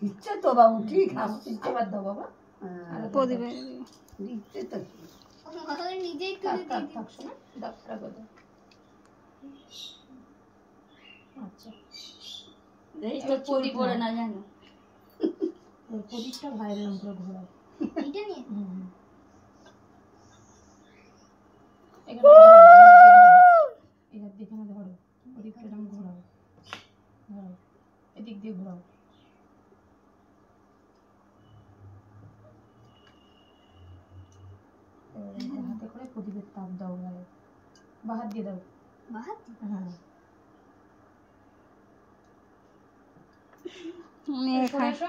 দিচ্ছে তো বাবু, ঠিক আছে। আবার দাও বাবা। প্রদীপে দিচ্ছে তো, নিজেই তুলে দিয়ে আচ্ছা, প্রদীপ পড়ে না জানো, প্রদীপটা ভাইয়ের উপরে ঘোরাও। এটা নিয়ে এখানে ধরো, প্রদীপটা এরকম ঘোরাও, ঘোরাও, এদিক দিয়ে ঘোরাও। হাতে করে প্রদীপের তাপ দাও গায়ে, বাহাত দিয়ে দাও। বাহাত? হ্যাঁ,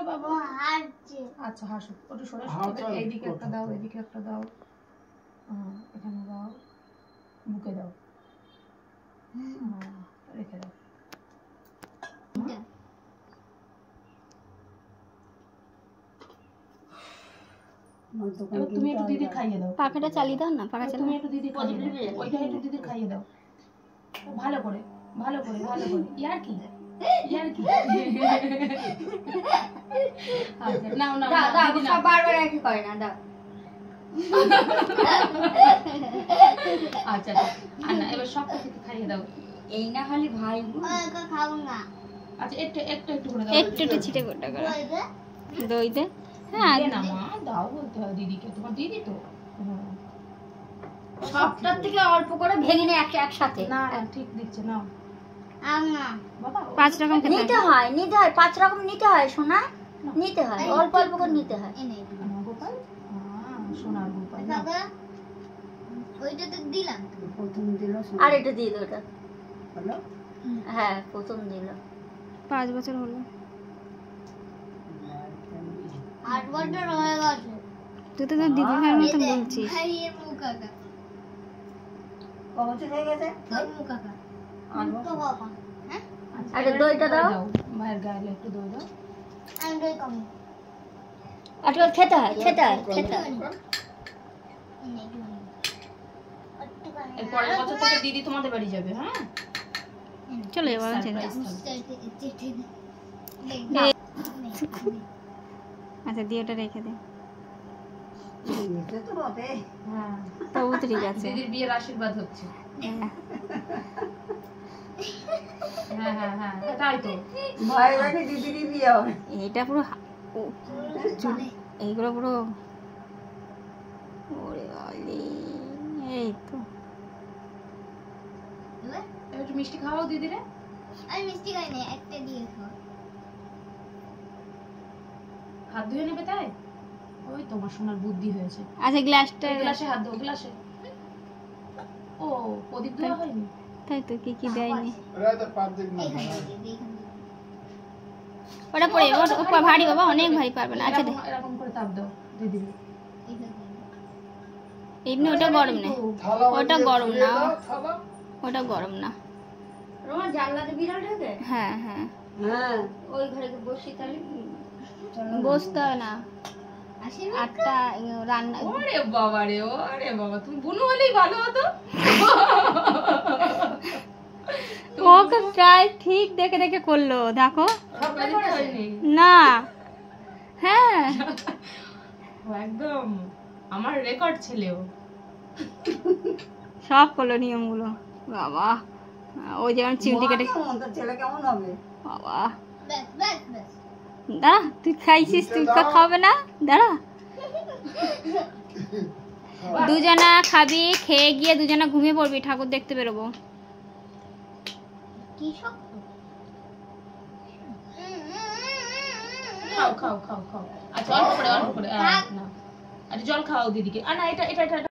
বাবা হাসছে। আচ্ছা হাসো, ওটা সরে এইদিকে একটা দাও, এদিকে একটা দাও, এখানে দাও, বুকে দাও, রেখে দাও। তুমি একটু দিদি খাইয়ে দাও, পাখাটা চালিয়ে দাও না, পাখা তুমি চালিয়ে একটু দিদি খাইয়ে দাও, ওইটা একটু দিদি খাইয়ে দাও, ভালো করে, ভালো করে, ভালো করে। ইয়ার কি ইয়ার কি? আচ্ছা নাও নাও দাও দাও, সব বারবার একই করে না, দাও। আচ্ছা না, এবার সব কিছু খাইয়ে দাও। এই না খালি ভাই খাবো না। আচ্ছা একটু একটু একটু করে দাও, একটু একটু ছিটে গোটা করে দই দে। হ্যাঁ না মা, দাও বলতে হয় দিদিকে, তোমার দিদি তো। সবটার থেকে অল্প করে ভেঙে নে একসাথে। না ঠিক দিচ্ছে, নাও বাবা। 5 রকম খেতে নিতে হয়, নিতে হয়, 5 রকম নিতে হয় সোনা, নিতে হয়, অল্প অল্প করে নিতে হয়। গোপাল, সোনার গোপাল। ওইটা তো দিলাম, প্রথম দিল, আর এটা দিয়ে দাও, ওটা হলো হ্যাঁ প্রথম দিল। 5 বছর হলো। 8 বছর হয়ে গেছে। তুই তো তোর দিদির ভাইয়ের মতন বলছিস। ভাই এর মুখ কাকা, কত হয়ে গেছে? তোর মুখ কাকা, তো বাবা। হ্যাঁ আচ্ছা, আরে দইটা দাও, ভাইয়ের গায়ে একটু দই দাও। আমি দই কম। আচ্ছা খেতে হয়, খেতে হয়, খেতে হয়। এর পরের বছর থেকে দিদি তোমাদের বাড়ি যাবে। হ্যাঁ চলে যাবো। আচ্ছা দিয়ে ওটা রেখে দে। এটা তো বটে। হ্যাঁ, তবু ঠিক আছে। দিদির বিয়ের আশীর্বাদ হচ্ছে। হ্যাঁ। হ্যাঁ হ্যাঁ হ্যাঁ, তাই তো। ভাইয়ের বাড়ি দিদিরই বিয়ে হবে। এইটা পুরো এইগুলো পুরো ওরে বালি। এই তো এবার একটু মিষ্টি খাওয়াও দিদিরে। আমি মিষ্টি খাই না, একটা দিয়ে খাও। হাত ধুয়ে নেবে তাই? ওই তোমার সোনার বুদ্ধি হয়েছে। আচ্ছা গ্লাসটা, গ্লাসে হাত দাও, গ্লাসে। ও প্রদীপ দেওয়া হয়নি? তাই তো কি কি দেয়নি। এইখানে ওটা পড়ে ওটা ভারী বাবা, অনেক ভারী পারবে না। আচ্ছা দে, এরকম করে তাপ দাও দিদি। এমনি ওটা গরম না, ওটা গরম না, ওটা গরম না। রোমা জানলাতে বিড়াল ঢোকে? হ্যাঁ হ্যাঁ হ্যাঁ, ওই ঘরে বসি তাহলে বসতে হবে না। আসি 8টা রান্না। ওরে বাবা রে, ওরে বাবা, তুমি বুনু হলেই ভালো হতো। ওকে প্রায় ঠিক দেখে দেখে করলো, দেখো না। হ্যাঁ একদম আমার রেকর্ড ছেলেও সব করলো নিয়মগুলো। বাবা ওই যেমন চিমটি কেটে, তোর ছেলে কেমন হবে? বাবা ব্যাস ব্যাস ব্যাস। দাঁড়া, তুই খাইছিস, তুই তো খাবে না, দাঁড়া। দুজনা খাবি, খেয়ে গিয়ে দুজনা ঘুমিয়ে পড়বি, ঠাকুর দেখতে বেরোবো। কি সব খাও খাও খাও খাও। আচ্ছা অল্প করে, অল্প করে। না আচ্ছা জল খাওয়াও দিদিকে। না এটা এটা এটা